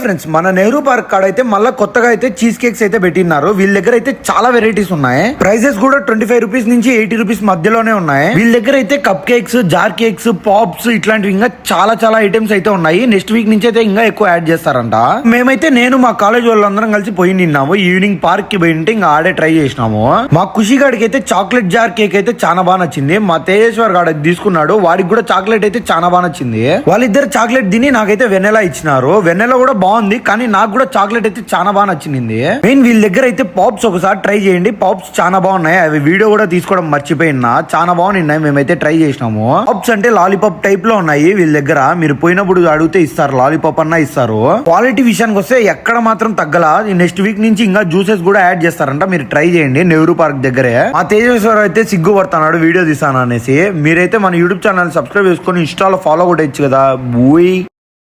Friends, మన Nehru park కాడ అయితే మళ్ళీ కొత్తగా అయితే చీజ్ కేక్స్ అయితే పెట్టినారు. వీళ్ళ దగ్గర అయితే చాలా వెరైటీస్ ఉన్నాయి. ప్రైసెస్ కూడా 25 రూపీస్ నుంచి 80 రూపీస్ మధ్యలోనే ఉన్నాయి. వీళ్ళ దగ్గర అయితే cupcakes, jar cakes, pops ఇట్లాంటివి ఇంకా చాలా ఐటమ్స్ అయితే ఉన్నాయి. నెక్స్ట్ వీక్ నుంచి అయితే ఇంకా ఎక్కువ యాడ్ చేస్తారంట. మేమైతే నేను మా కాలేజ్ వాళ్ళందరం కలిసి పోయి నిన్నాము. ఈవినింగ్ పార్క్ కి పోయింటే ఇంకా ఆడే ట్రై చేసినాము. మా ఖుషి గాడికి అయితే చాక్లెట్ జార్ కేక్ అయితే చాలా బాగా నచ్చింది. మా తేజేశ్వర్ గాడికి తీసుకున్నాడు, వాడికి కూడా చాక్లెట్ అయితే చాలా బాగా నచ్చింది. వాళ్ళిద్దరు చాక్లెట్ తిని నాకైతే వెన్నెలా ఇచ్చినారు. వెన్నెలా కూడా బాగుంది, కానీ నాకు కూడా చాక్లెట్ అయితే చాలా బాగా నచ్చింది. మెయిన్ వీళ్ళ దగ్గర అయితే పాప్స్ ఒకసారి ట్రై చేయండి. పాప్స్ చాలా బాగున్నాయి. అవి వీడియో కూడా తీసుకోవడం మర్చిపోయినా, చాలా బాగున్నాయి. మేమైతే ట్రై చేసినాము. పాప్స్ అంటే లాలీపాప్ టైప్ లో ఉన్నాయి వీళ్ళ దగ్గర. మీరు పోయినప్పుడు అడిగితే ఇస్తారు, లాలీపాప్ అన్నా ఇస్తారు. క్వాలిటీ విషయానికి వస్తే ఎక్కడ మాత్రం తగ్గల. నెక్స్ట్ వీక్ నుంచి ఇంకా జ్యూసెస్ కూడా యాడ్ చేస్తారంట. మీరు ట్రై చేయండి. నెహ్రూ పార్క్ దగ్గరే. మా తేజేశ్వర్ అయితే సిగ్గుపడుతున్నాడు వీడియో తీసాను అనేసి. మీరైతే మన యూట్యూబ్ ఛానల్ సబ్స్క్రైబ్ చేసుకొని ఇన్స్టాలో ఫాలో కూడా ఇచ్చు కదా. బూయ్.